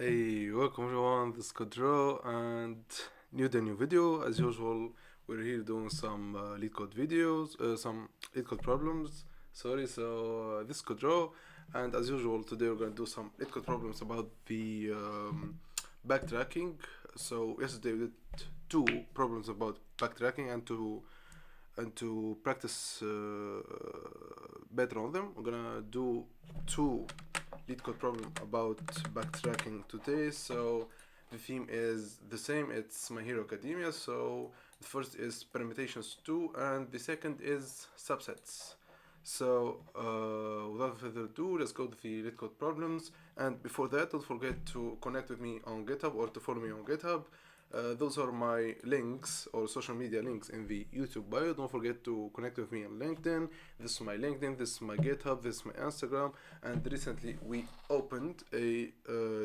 Hey, welcome everyone. This is Kodro and new video. As usual, we're here doing some lead code videos, some lead code problems. Sorry, this is Kodro, and as usual, today we're gonna do some lead code problems about the backtracking. So yesterday we did two problems about backtracking, and to practice better on them, we're gonna do two lead code problem about backtracking today. So the theme is the same, it's My Hero Academia. So the first is permutations 2 and the second is subsets. So without further ado, let's go to the lead code problems. And before that, don't forget to connect with me on GitHub or to follow me on GitHub. Those are my links or social media links in the YouTube bio. Don't forget to connect with me on LinkedIn. This is my LinkedIn, this is my GitHub, this is my Instagram, and recently we opened a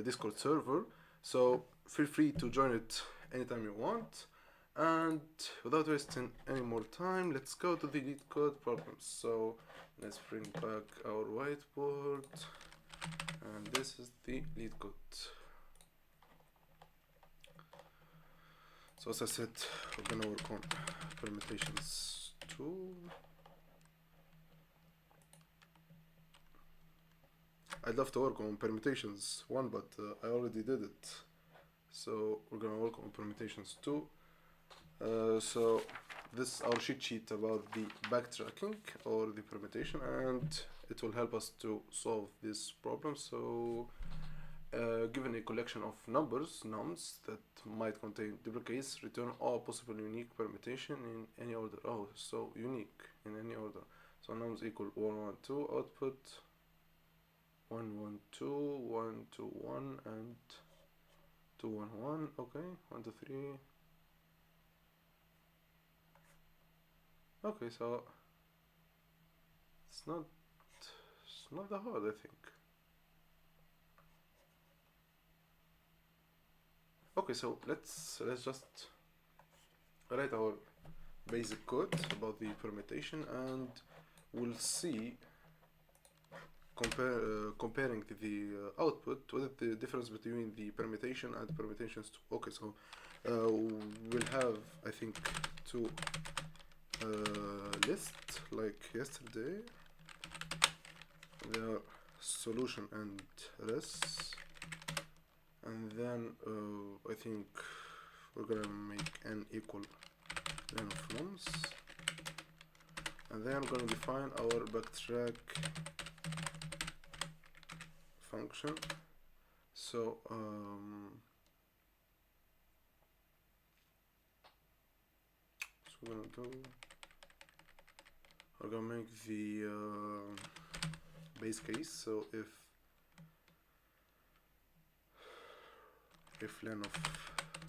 Discord server. So feel free to join it anytime you want. And without wasting any more time, let's go to the lead code problems. So let's bring back our whiteboard, and this is the lead code. So as I said, we're gonna work on permutations 2. I'd love to work on permutations 1, but I already did it. So we're gonna work on permutations 2. So this is our cheat sheet about the backtracking or the permutation, and it will help us to solve this problem. So given a collection of numbers, nums, that might contain duplicates, return all possible unique permutation in any order. Oh, so unique in any order. So nums equal 1, 1, 2, output 1, 1, 2, 1, 2, 1, and 2, 1, 1. Okay, 1, 2, 3. Okay, so it's not that hard, I think. Okay, so let's just write our basic code about the permutation, and we'll see comparing to the output what is the difference between the permutation and permutations 2. Okay, so we'll have, I think, two lists like yesterday. They are solution and res, and then I think we're gonna make n equal n of nums, and then I'm gonna define our backtrack function. So we're gonna make the base case. So if len of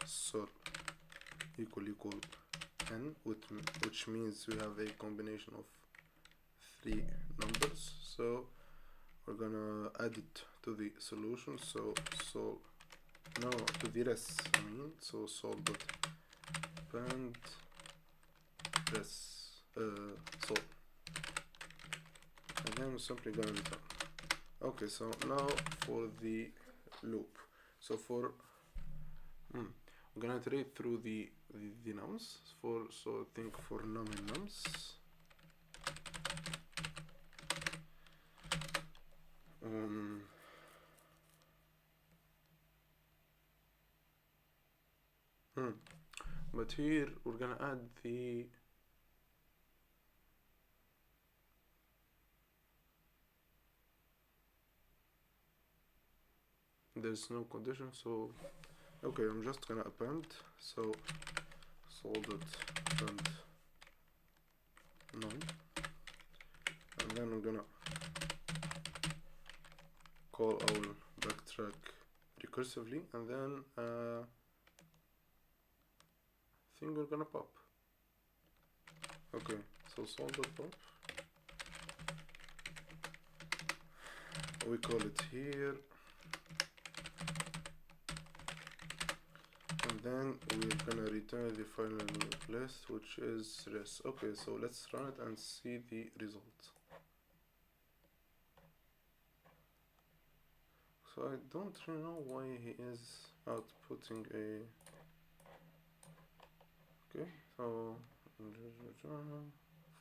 sol equal n, which means we have a combination of three numbers, so we're gonna add it to the solution. So to the res, I mean, so sol dot append res sol, and then we're simply gonna return. Okay, so now for the loop. So for I'm gonna iterate through the nums so I think for num and nums. But here we're gonna add there's no condition, so okay, I'm just gonna append. So sol dot append num, and then I'm gonna call our backtrack recursively, and then I think we're gonna pop. Okay, so sol dot pop, we call it here, and then we're gonna return the final list, which is res. Okay, so let's run it and see the result. So I don't really know why he is outputting a. Okay, so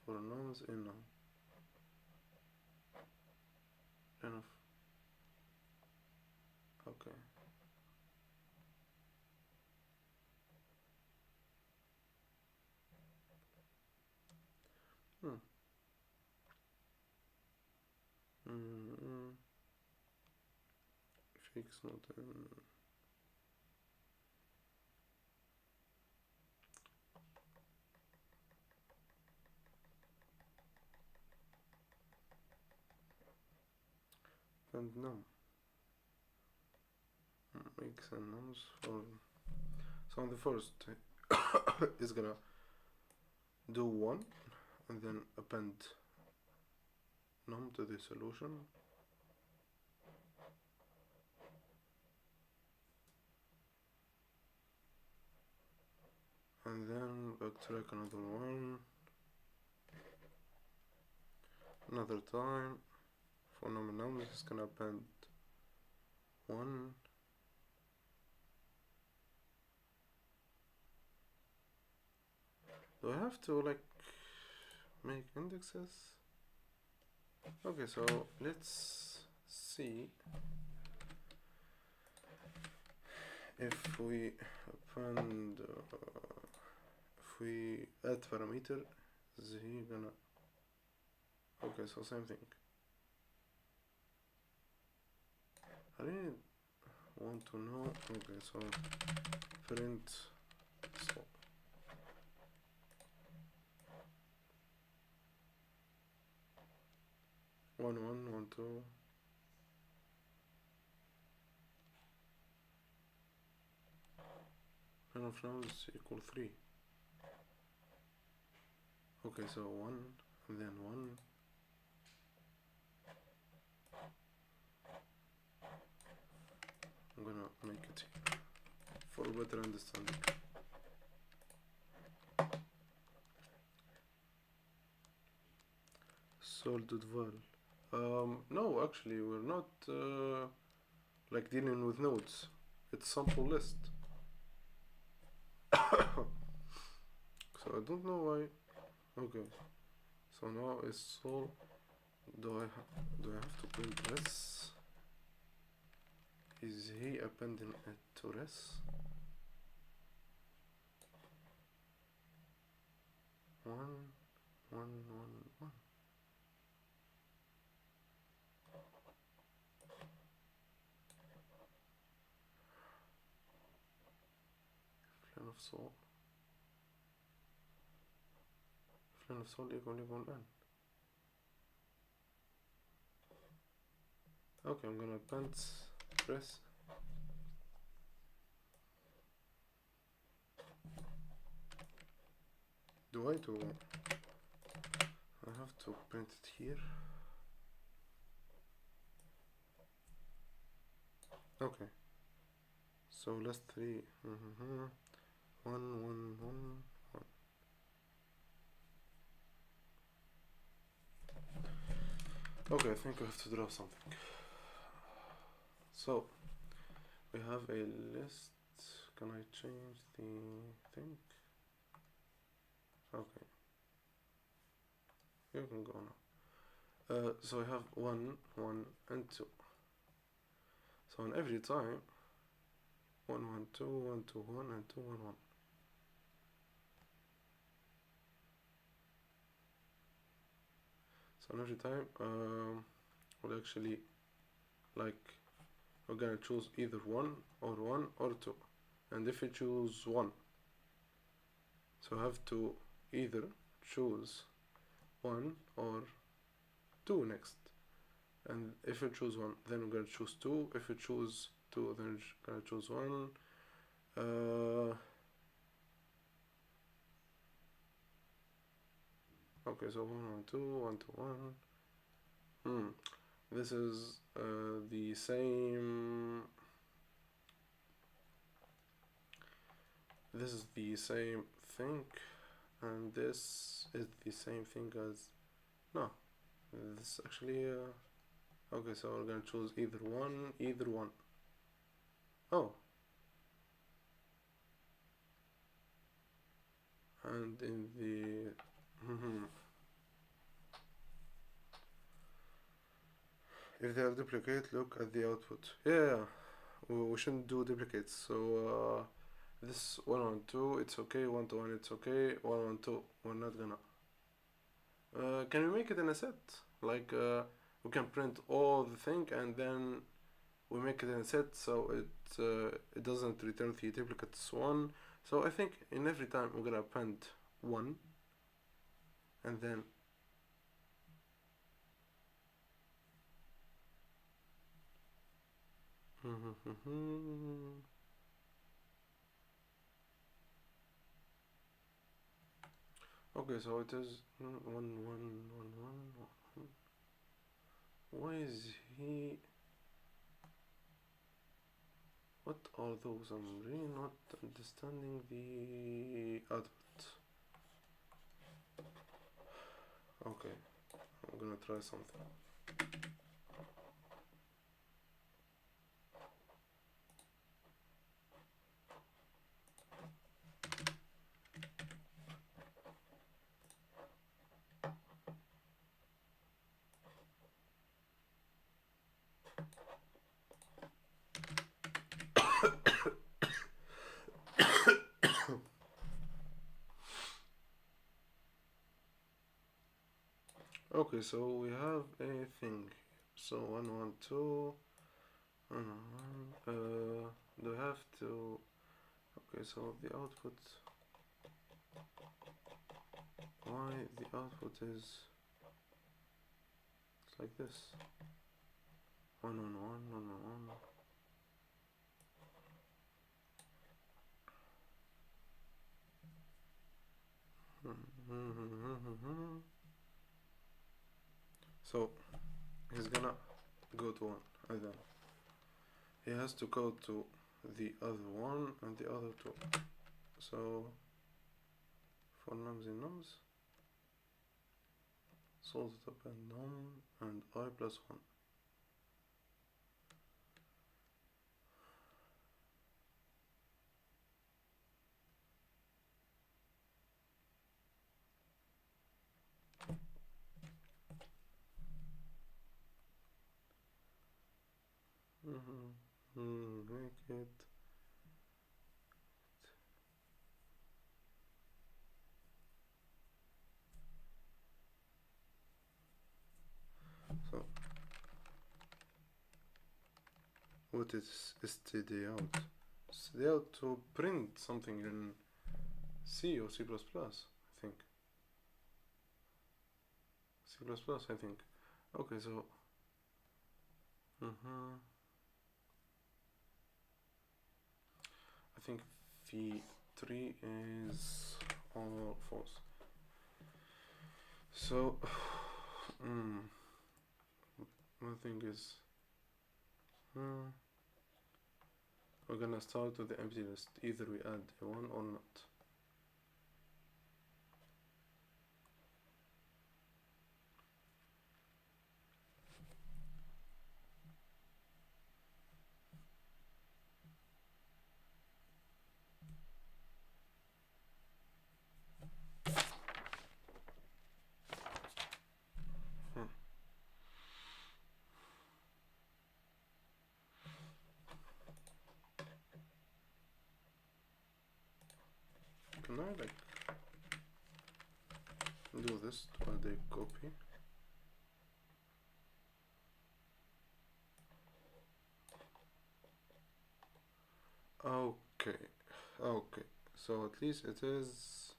for nouns in noun. Enough. Okay. Hmm. Mm-hmm. Fix not in. And no. Makes and nouns for. So the first is gonna do one and then append num to the solution. And then backtrack another one. Another time. For num and nouns, it's gonna append one. Do I have to like make indexes? Okay, so let's see if we append, if we add parameter, is he gonna, okay, so same thing. I really want to know, okay, so print, so one, two. N of nouns equal 3. Okay, so 1 and then 1. I'm gonna make it here for better understanding. Sorted val. No, actually, we're not like dealing with nodes. It's sample list. So I don't know why. Okay. So now it's all. Do I have to print res? Is he appending it to res? 1, 1, 1, 1. Flan of soul. Flan of soul equal n. Okay, I'm gonna append res. Do I do? I have to print it here. Okay. So last 3. 1, 1, 1, 1. Okay, I think I have to draw something. So we have a list. Can I change the thing? Okay. You can go now. So I have 1, 1, and 2. So on every time, 1, 1, 2, 1, 2, 1, and 2, 1, 1. So on every time, we'll actually, like, we're gonna choose either 1 or 2. And if we choose 1, so I have to either choose 1 or 2 next. And if you choose 1, then we're gonna choose 2. If you choose 2, then we're gonna choose 1. Okay, so 1, 1, 2, 1, 2, 1. This is the same. This is the same thing, and this is the same thing as. No, this actually. Okay, so we're gonna choose either one, either one. Oh, and in the if they are duplicate, look at the output. Yeah, we shouldn't do duplicates. So this 112, it's okay. 1 to 1, it's okay. 112, we're not gonna. Can we make it in a set? Like we can print all the thing and then we make it in a set so it doesn't return the duplicates one. So I think in every time we're gonna append one and then okay, so it is one. Why is he? What are those? I'm really not understanding the output. Okay, I'm gonna try something. Okay, so we have a thing. So 112. Do we have to? Okay, so the output. Why the output is it's like this? 111. So he's gonna go to one, and then he has to go to the other one and the other two. So for nums in nums, solve it up and num and I plus one. Make it. So what is std out? Std out to print something in C or C++, I think. C++, I think. Okay, so I think v3 is all false. So one thing is we're gonna start with the empty list. Either we add a one or not. Can I like do this to add a copy? Okay, okay. So at least it is,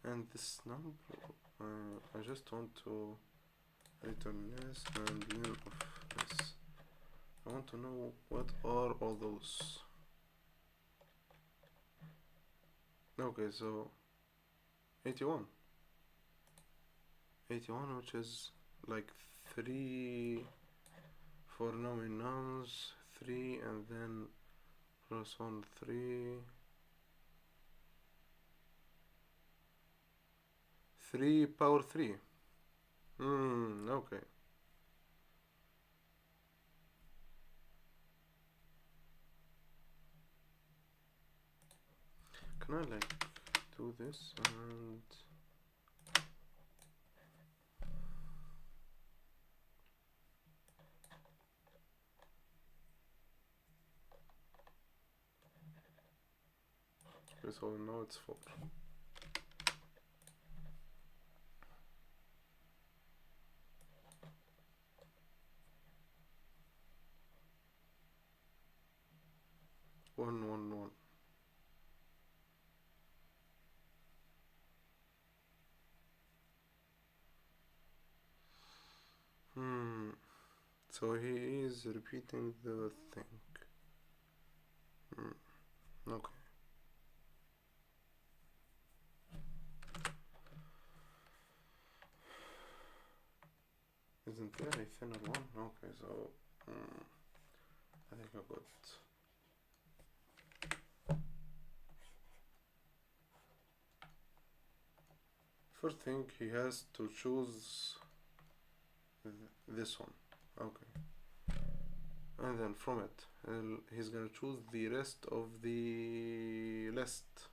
and this number. I just want to return this and name of this. I want to know what are all those. Okay, so 81, which is like 3 for nums, 3 and then plus 1, 3, 3 power 3. Okay. Can I like do this and okay, so now it's 4. 1 1 1. Hmm. So he is repeating the thing. Okay. Isn't there a thinner one? Okay, so I think I got. First thing, he has to choose this one. Okay. And then from it, he's gonna choose the rest of the list,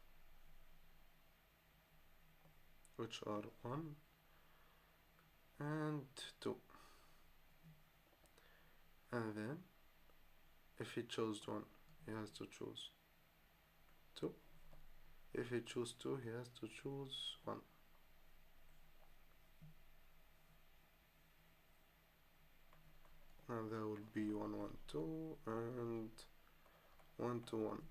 which are 1 and 2. And then, if he chose 1, he has to choose 2. If he choose 2, he has to choose 1. And that will be 1 1 2 and 1 2 1.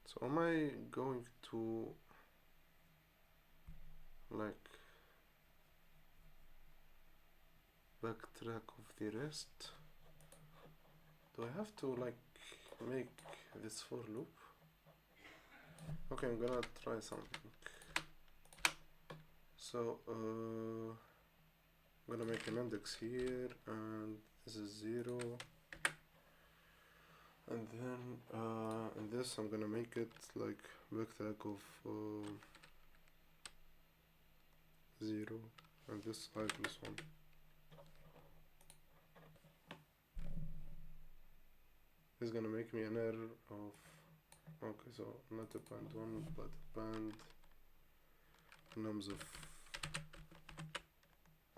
So am I going to like backtrack of the rest? Do I have to like make this for loop? Okay, I'm gonna try something. So I'm gonna make an index here, and this is 0, and then in this I'm gonna make it like backtrack of 0, and this I plus 1. It's gonna make me an error of, okay, so not append 1 but append nums of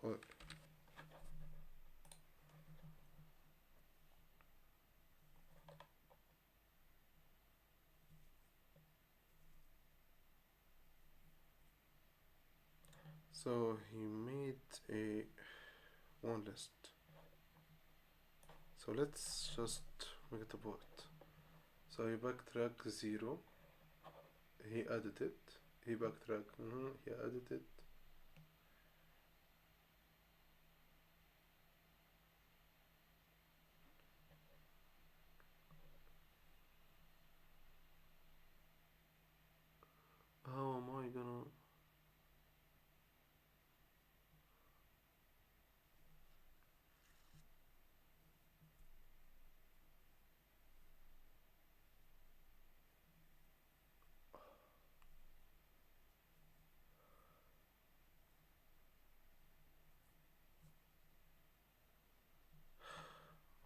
oil. So he made a one list. So let's just make it a board. So he backtrack 0, he added it, he backtrack, he added it. How am I gonna?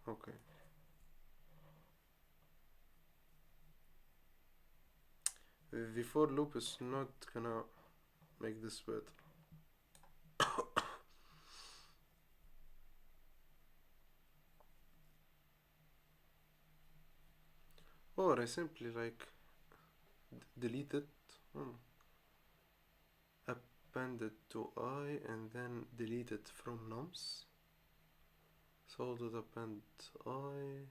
Okay. The for loop is not gonna make this better. Or I simply like delete it, append it to I, and then delete it from nums. So dot append I,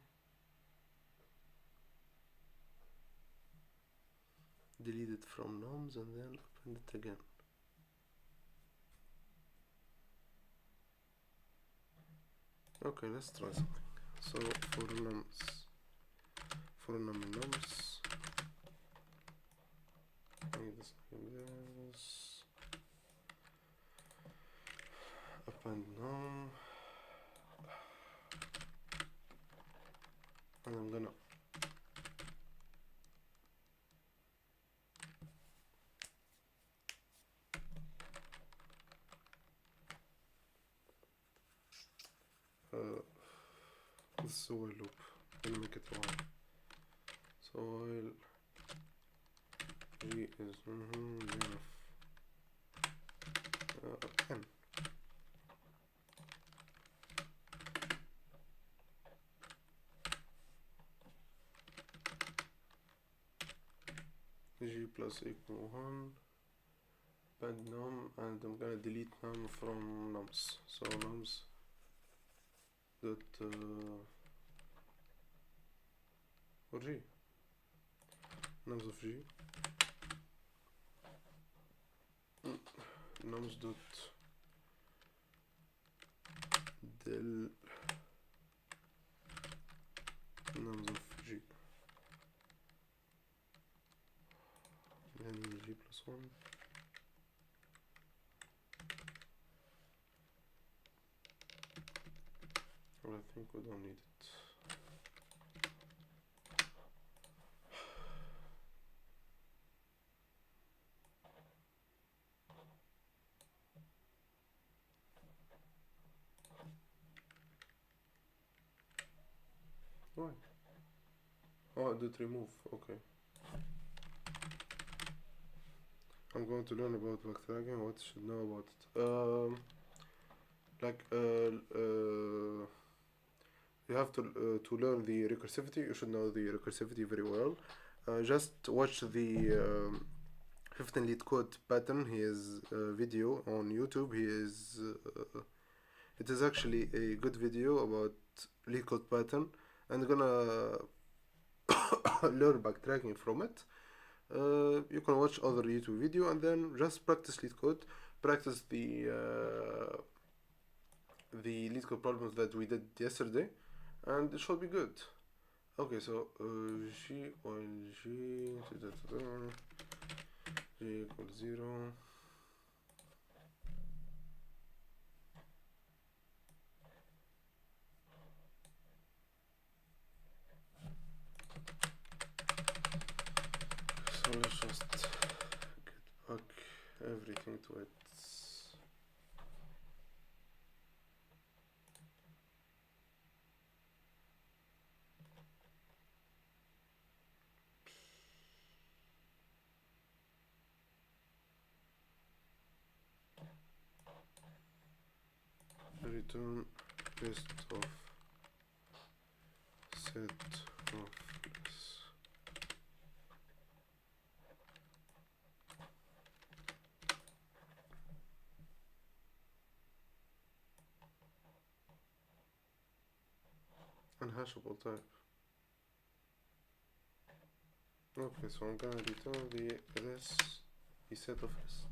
delete it from nums, and then append it again. Okay, let's try something. So for nums, for num nums, make this like this, append num, This is a while loop. We'll make it a while. So while G is enough 10. G plus equal 1 band num, and I'm gonna delete num from nums. So nums dot or G, nums of G, nums dot del nums of G, then G plus 1. Well, I think we don't need it. Why? Oh, did remove. Okay. I'm going to learn about backtracking. What you should know about it? You have to learn the recursivity. You should know the recursivity very well. Just watch the 15 lead code pattern. His video on YouTube. It is actually a good video about lead code pattern, and gonna learn backtracking from it. You can watch other YouTube video and then just practice lead code. Practice the lead code problems that we did yesterday, and it should be good. Okay, so G while G equals 0. So let's just get back everything to its return list of set of lists. Unhashable type. Okay, so I'm gonna return the set of list.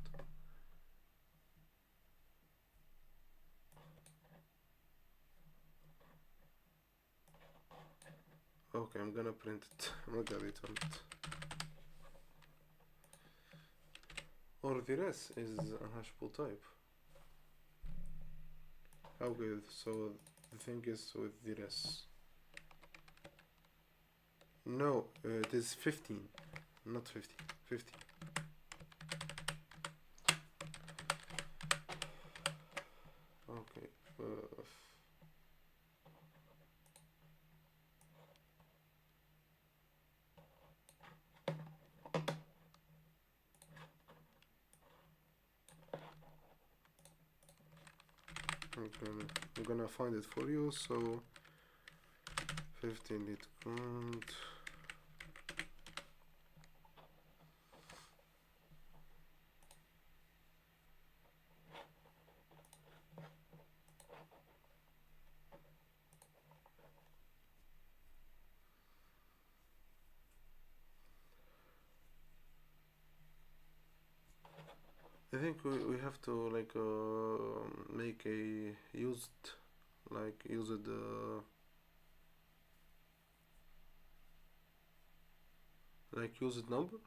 Okay, I'm gonna print it. I'm not gonna return it. Or the res is unhashable type. Okay, so the thing is with the res. No, it is 15, not 50. 50. Okay. I'm gonna find it for you. So 15 lead count. I think we have to like make a used used number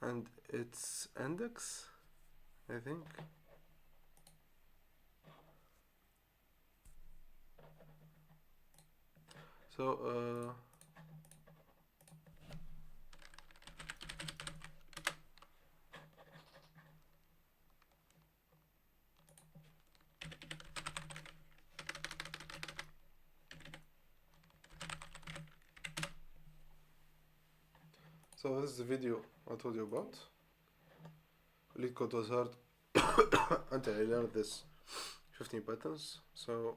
and its index, I think. So So this is the video I told you about. Lead code was hard until I learned this 15 patterns. So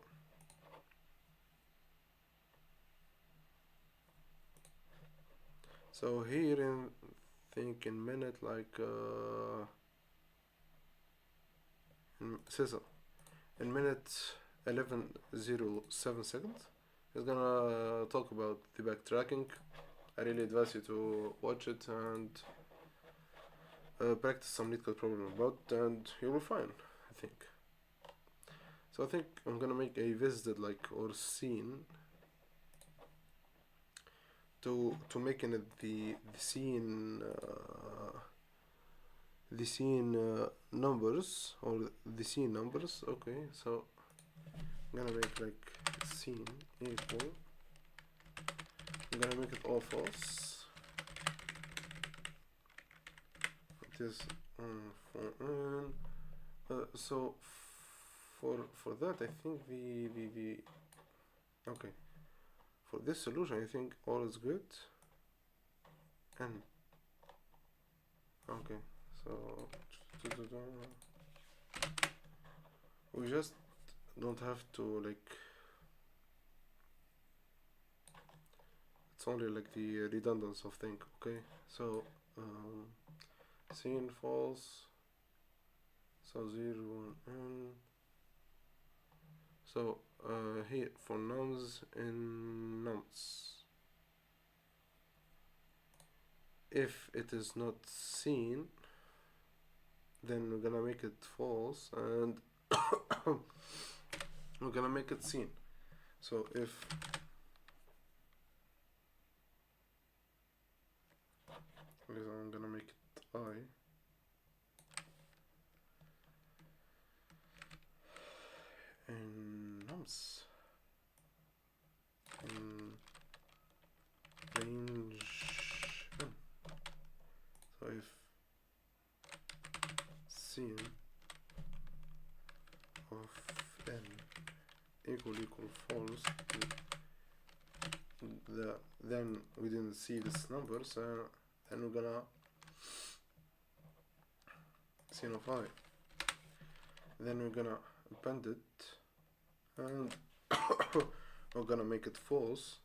here in think in minute like in Cecil in minute 11:07 seconds is gonna talk about the backtracking. I really advise you to watch it and practice some lead code problem about, and you will find, I think. So I think I'm gonna make a visited like or scene to make in it the scene numbers or the scene numbers. Okay, so I'm gonna make like scene equal. I'm gonna make it all false. It is for so for that I think the okay, for this solution I think all is good. And okay, so we just don't have to like, it's only like the redundance of thing. Okay, so scene false, so 0 1 n. So here for nums in nums, if it is not seen, then we're gonna make it false, and we're gonna make it seen. So if I'm gonna make it I, and nums in range n. So if scene of n equal false, then we didn't see this number, so then we're gonna scene of I, then we're gonna append it, and we're gonna make it false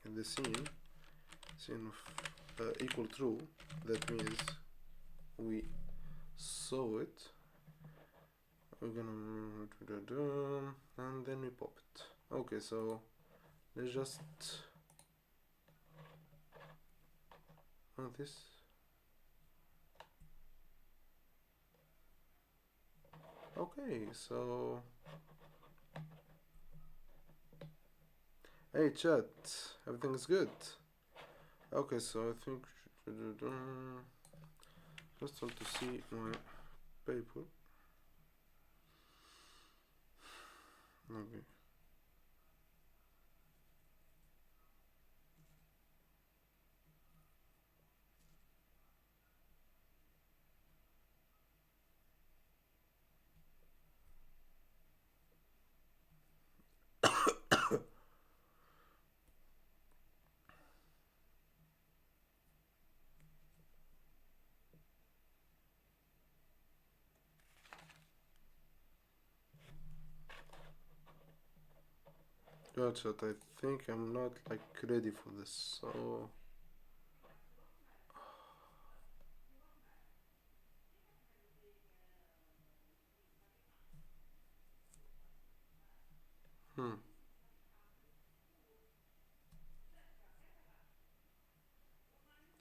in the scene of equal true. That means we saw it. We're gonna and then we pop it. Okay, so let's just this. Okay, so hey chat, everything is good. Okay, so I think just want to see my paper. Okay. Gotcha, I think I'm not like ready for this, so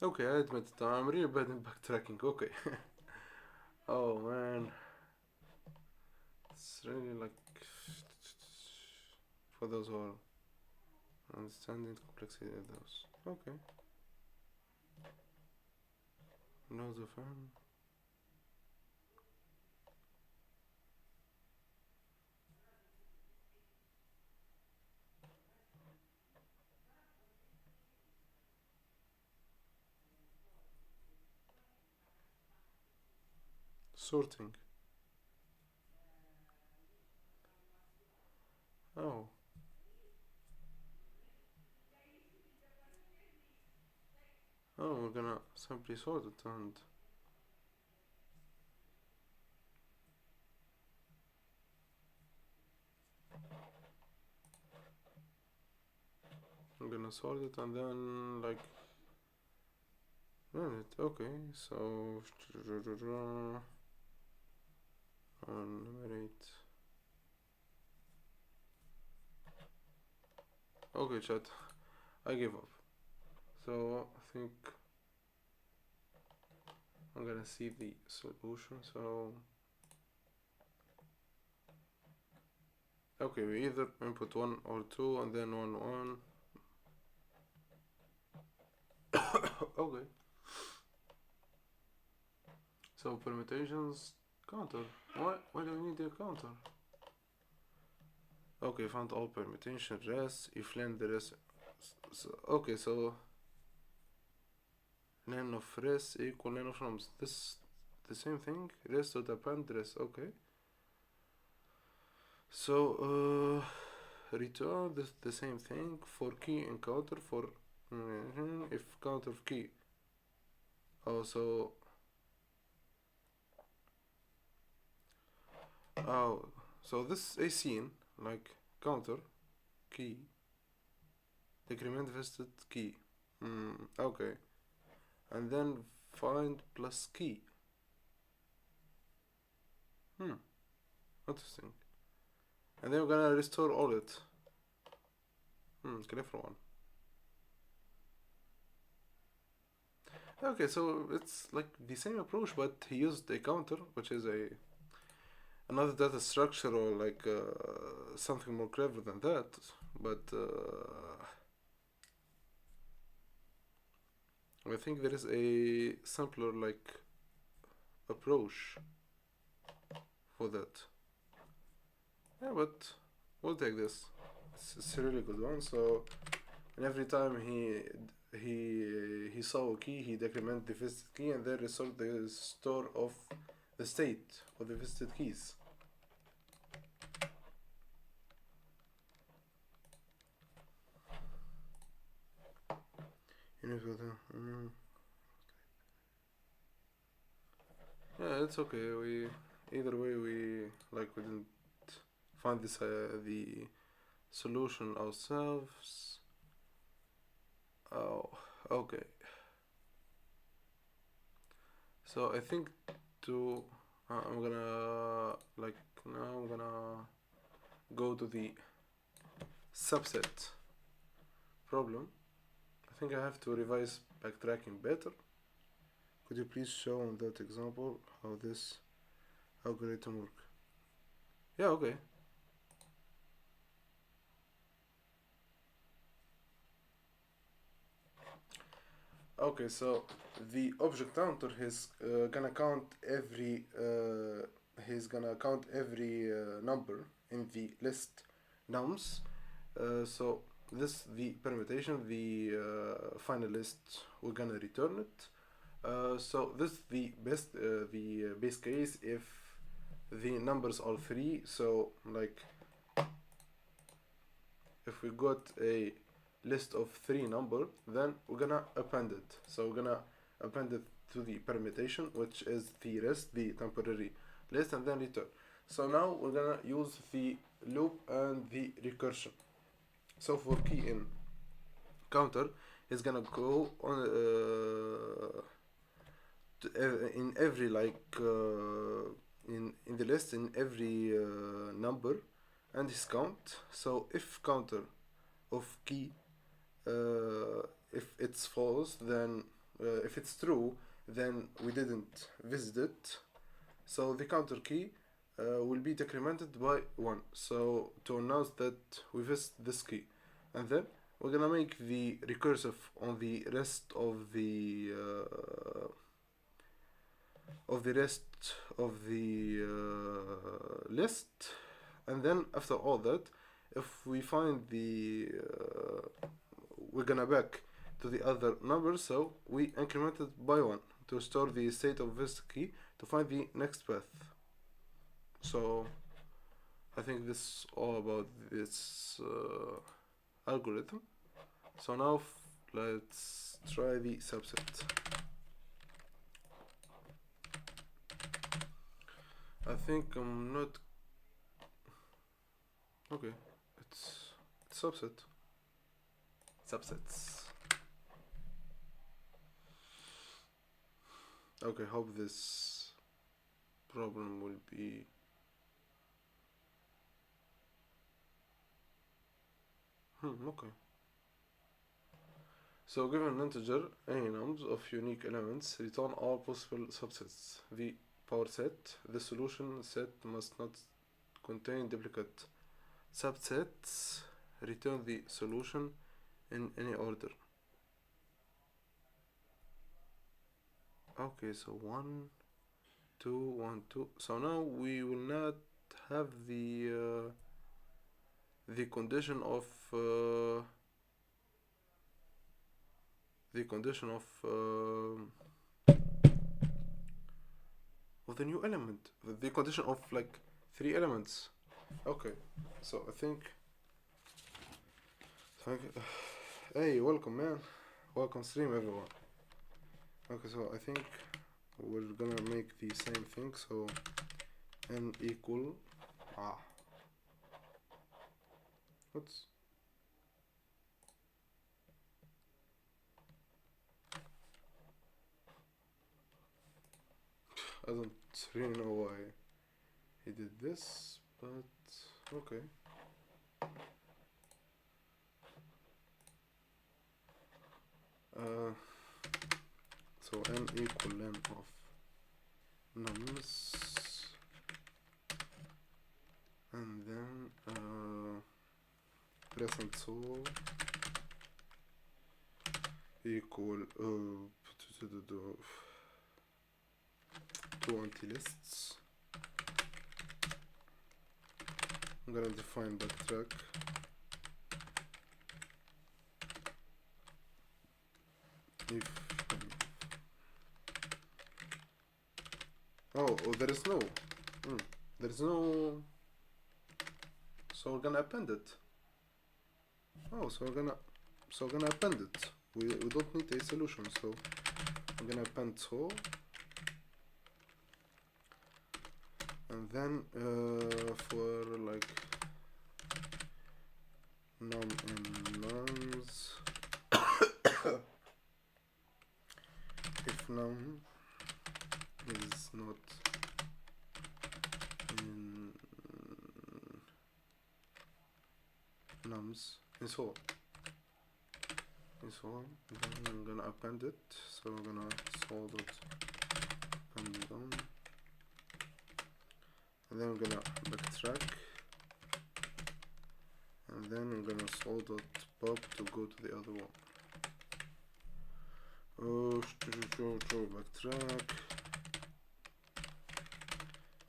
okay, I admit it, I'm really bad in backtracking. Okay. Oh man, it's really like for those who are understanding the complexity of those. Okay. Nose of fan. Sorting. Oh. no, we're gonna simply sort it, and I'm gonna sort it and then like run it. Okay, so enumerate. Okay, chat, I give up. So I think I'm gonna see the solution. So okay, we either input 1 or 2 and then 1 1. Okay, so permutations counter. Why do we need a counter? Okay, found all permutation rest. If len the rest. Okay, so len of rest equal len of nums. This the same thing. Rest to append rest. Okay. So return the same thing for key and counter for if counter of key. Also so this a scene like counter key decrement vested key. Okay, and then find plus key. Interesting. And then we're gonna restore all it. Clever one. Okay, so it's like the same approach, but he used a counter, which is another data structure or like something more clever than that. But I think there is a simpler like approach for that. Yeah, but we'll take this. It's a really good one. So, and every time he saw a key, he decremented the visited key and then restored the store of the state of the visited keys. Yeah, it's okay. We either way we didn't find this the solution ourselves. Oh, okay. So I think to I'm gonna now I'm gonna go to the subset problem. I think I have to revise backtracking better. Could you please show on that example how this algorithm work? Yeah, okay. Okay, so the object counter is gonna count every he's gonna count every number in the list nums. So this the permutation, the final list we're gonna return it. So this is the base case if the numbers are 3. So like if we got a list of 3 number, then we're gonna append it. So we're gonna append it to the permutation, which is the rest, the temporary list, and then return. So now we're gonna use the loop and the recursion. So for key in counter is gonna go on in every in the list in every number and his count. So if counter of key if it's false, then if it's true, then we didn't visit it. So the counter key will be decremented by 1. So to announce that we visit this key, and then we're gonna make the recursive on the rest of the list, and then after all that, if we find the we're gonna back to the other number, so we increment it by 1 to store the state of this key to find the next path. So I think this is all about this algorithm. So now let's try the subset. I think I'm not okay. It's subsets. Okay, hope this problem will be okay. So given an integer any nums of unique elements, return all possible subsets. The power set. The solution set must not contain duplicate subsets. Return the solution in any order. Okay, so 1, 2, 1, 2. So now we will not have the condition of the condition of the new element, the condition of like 3 elements. Okay, so I think hey, welcome man, welcome stream everyone. Okay, so I think we're gonna make the same thing. So n equal what's I don't really know why he did this, but okay. So n equal n of nums, and then present so equal two empty lists. I'm gonna define backtrack. If oh, there is no so we're gonna append it. Oh, so we're gonna append it. We don't need a solution, so I'm gonna append so, and then for like num and nums if num is not in nums and so on, then I'm gonna append it. So I'm gonna solve it append on, and then I'm gonna backtrack, and then I'm gonna solve it pop to go to the other one. Backtrack,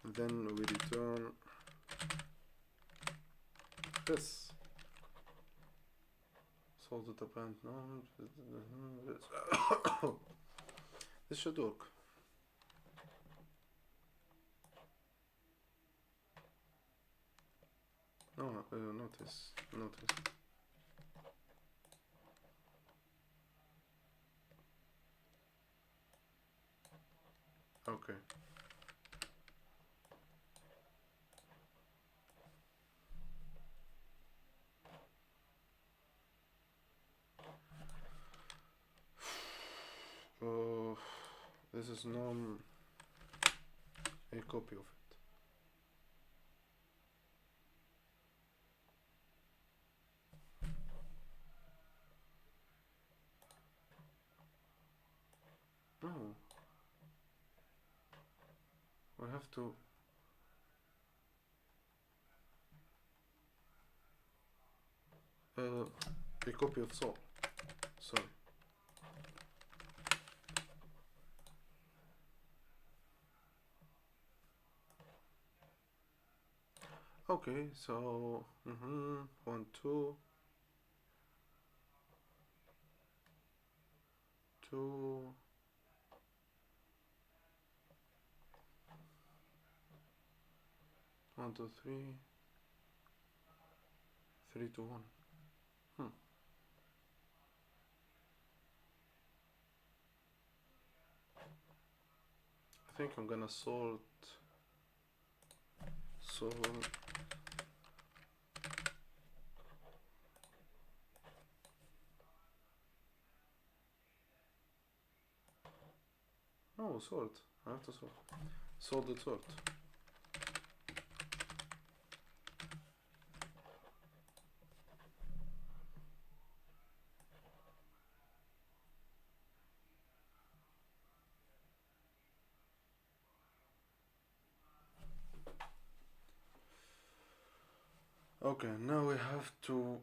and then we return this. Solve it append now. This should work. Oh, notice. Okay. This is num a copy of it. No, we have to a copy of Sol. Sorry. Okay, so 1, 2, 2, 1, 2, 3, 3 to 1. think I'm gonna sort. Oh, sort. I have to sort. Sort the sort. Okay, now we have to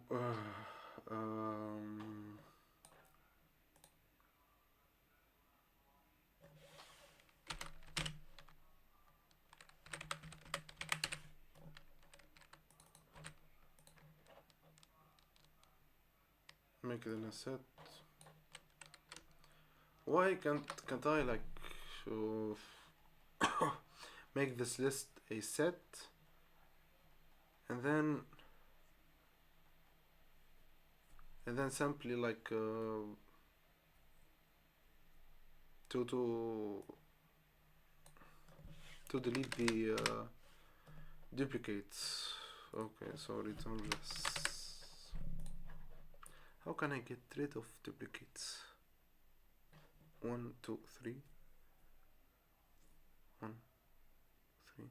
make it in a set. Why can't I like make this list a set and then simply like to delete the duplicates. Okay, so return this. How can I get rid of duplicates? 1, 2, 3. 1, 3.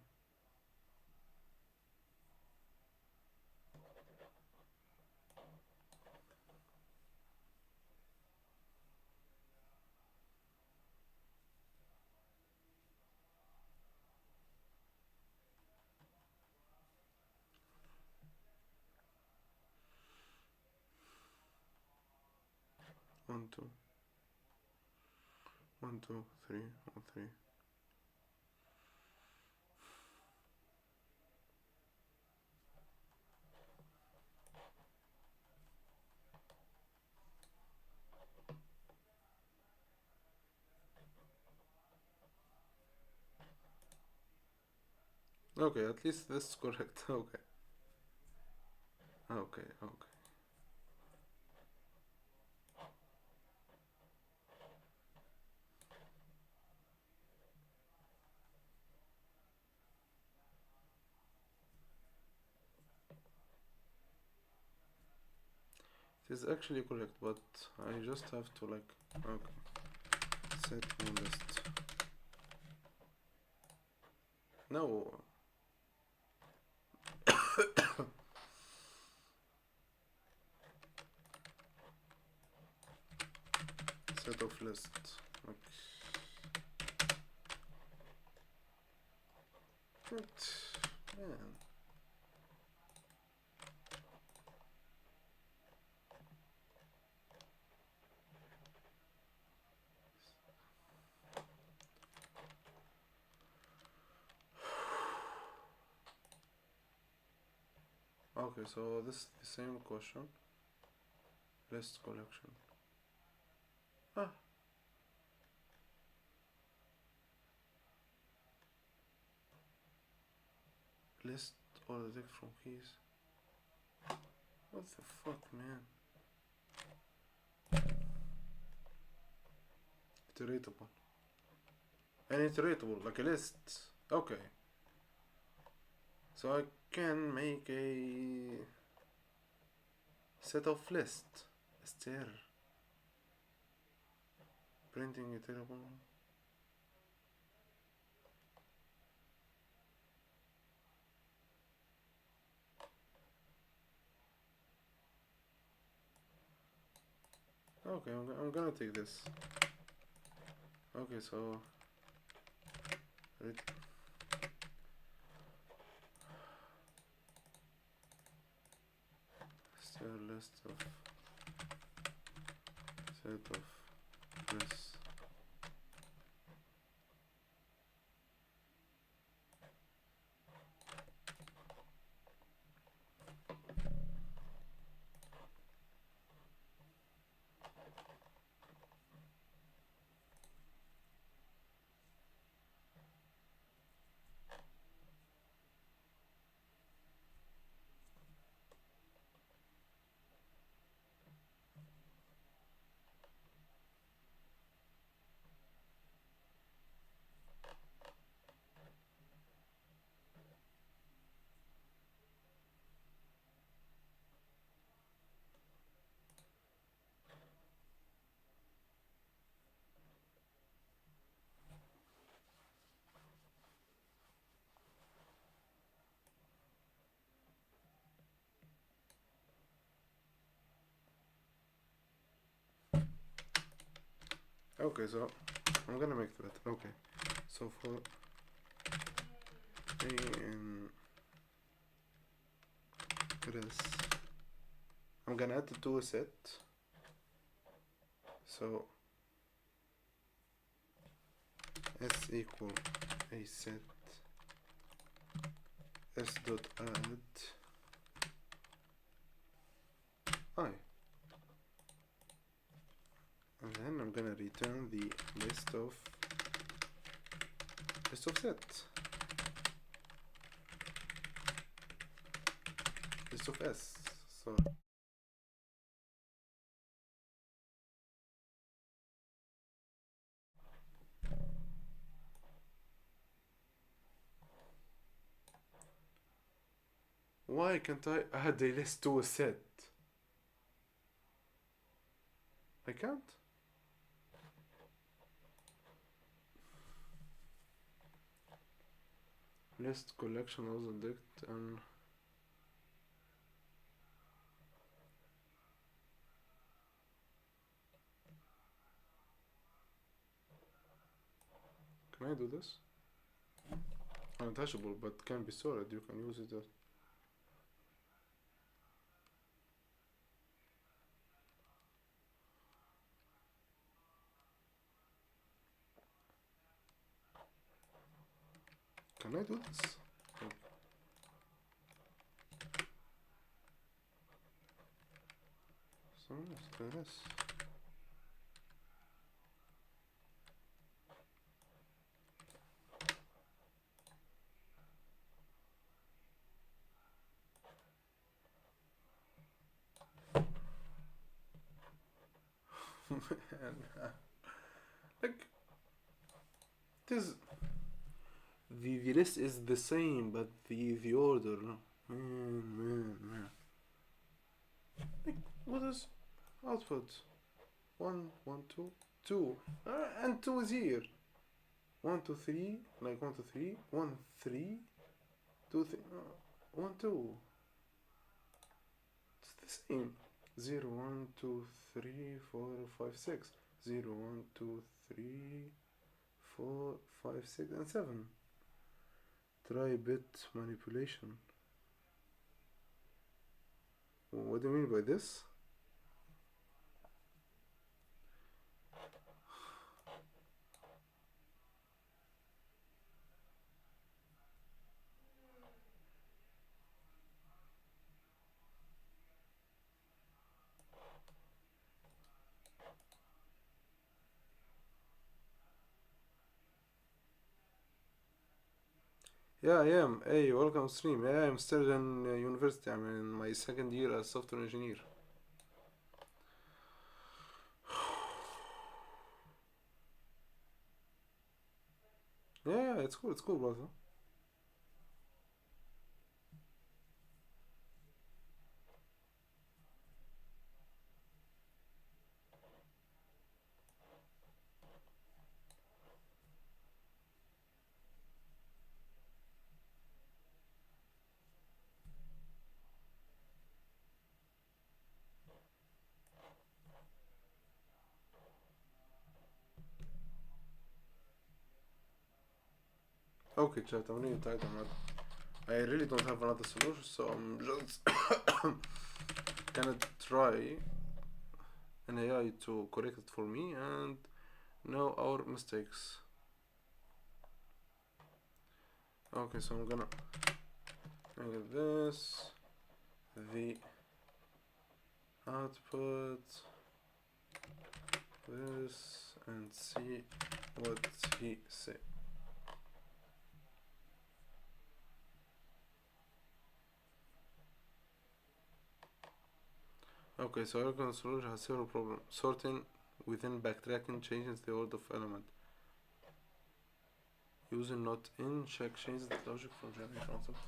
One, two. 1, 2, 3, 1, 3. Okay, at least this is correct. Okay. Okay, okay. It is actually correct, but I just have to like, okay, set new list. No. Set of list. Okay. Man. Okay, so this is the same question. List collection. Ah. List all the text from keys. What the fuck, man? Iteratable. An iteratable, like a list. Okay. So I can make a set of list. Str. Printing iterable. Okay, I'm gonna take this. Okay, so still list of set of this. Okay, so I'm gonna make that. Okay, so for a in this, I'm gonna add it to a set. So s equal a set s dot add I, and then I'm gonna return the list of set, list of s. So why can't I add a list to a set? I can't. List collection also dict and can I do this? Untouchable, but can be stored. You can use it as can I do this? Oh, so let's do this. Man, like this, the list is the same, but the order. Man. Like what is output? One, one, two, two, and two is here. 1, 2, 3, like 1, 2, 3, 1, 3, 2, 3, 1, 2. It's the same. 0, 1, 2, 3, 4, 5, 6. 0, 1, 2, 3, 4, 5, 6, and 7. Try bit manipulation. What do you mean by this? Yeah, I am. Hey, welcome stream. Yeah, I'm still in university. I'm in my second year as software engineer. Yeah, it's cool. It's cool, brother. Okay, chat. I'm really tired. I really don't have another solution, so I'm just gonna try an AI to correct it for me and know our mistakes. Okay, so I'm gonna make this the output this and see what he say. Okay, so our current solution has several problems. Sorting within backtracking changes the order of element. Using not in check changes the logic from generating concept.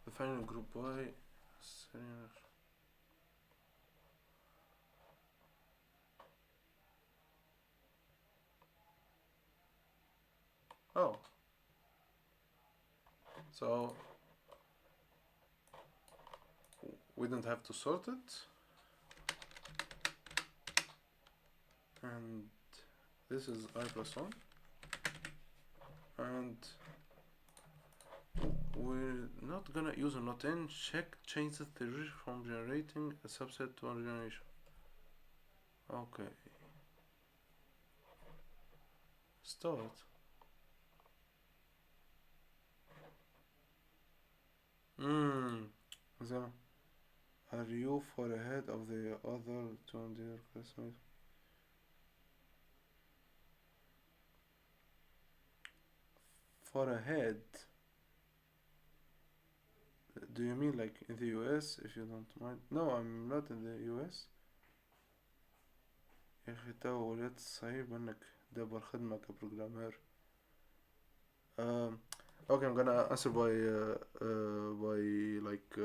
Defining group by oh, so we don't have to sort it, and This is I plus 1, and we're not gonna use a not in. Check changes the region from generating a subset to a generation. Okay. Start. Hmm. So, are you far ahead of the other two dear classmates? Far ahead? Do you mean like in the US, if you don't mind? No, I'm not in the US. يا أخي تو ولاد صعيب إنك تدبر خدمة كبروجرامر. Um, okay, I'm gonna answer by like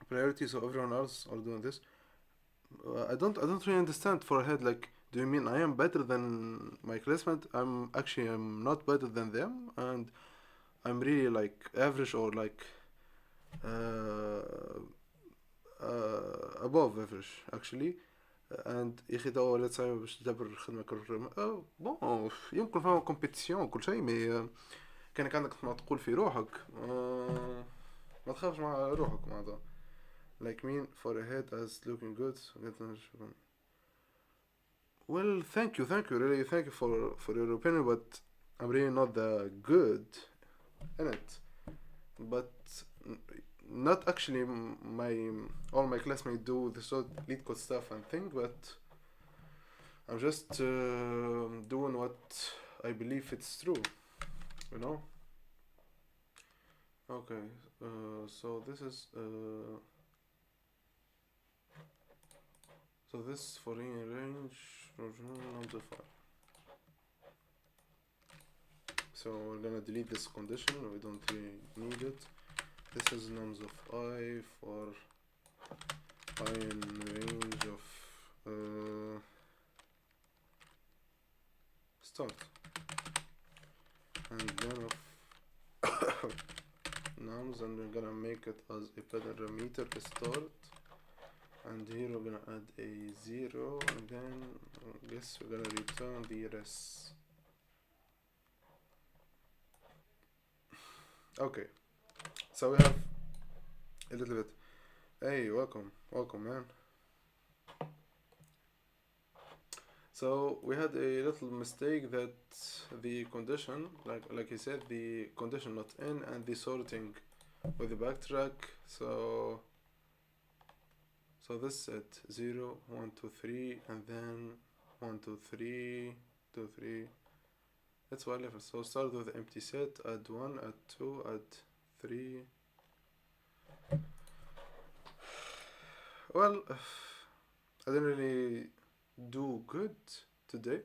priority, so everyone else are doing this. I don't really understand for ahead. Like, do you mean I am better than my classmate? I'm not better than them, and I'm really like average or like uh, above average actually. And يا اخي تو ولاد صعيبة باش تدبر الخدمة كل بون يمكن فما كومبيتيسيون وكل شيء مي كانك عندك ما تقول في روحك ما تخافش مع روحك معناتها. Like mean for a head as looking good. Well, thank you, really, thank you for your opinion, but I'm really not that good in it. But not actually my all my classmates do the sort lead code stuff and thing, but I'm just doing what I believe it's true, you know. Okay, so this is so this for any range number 5. So we're gonna delete this condition, we don't really need it. This is nums of I for I in range of start, and then of nums, and we're gonna make it as a parameter start, and here we're gonna add a 0, and then I guess we're gonna return the res. Okay, so we have a little bit. Hey, welcome man. So we had a little mistake that the condition, like I said, the condition not in and the sorting with the backtrack. So this set 0, 1, 2, 3, and then 1, 2, 3, 2, 3. That's why left. So start with the empty set, add 1, add 2, add 3. Well, I didn't really do good today.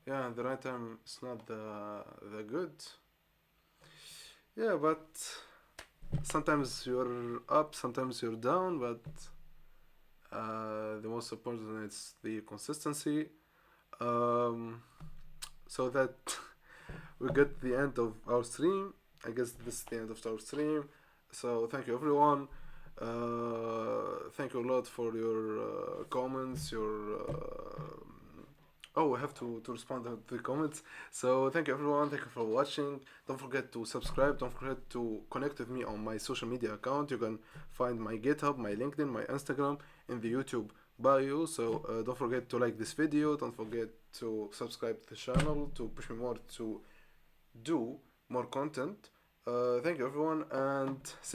Yeah, the right time is not the good. Yeah, but sometimes you're up, sometimes you're down, but the most important is the consistency. So that we get the end of our stream. I guess this is the end of our stream. So thank you everyone. Thank you a lot for your comments. Oh, I have to respond to the comments. So thank you everyone. Thank you for watching. Don't forget to subscribe. Don't forget to connect with me on my social media account. You can find my GitHub, my LinkedIn, my Instagram in the YouTube bio. So don't forget to like this video. Don't forget to subscribe to the channel to push me more to do more content. Thank you everyone, and see you.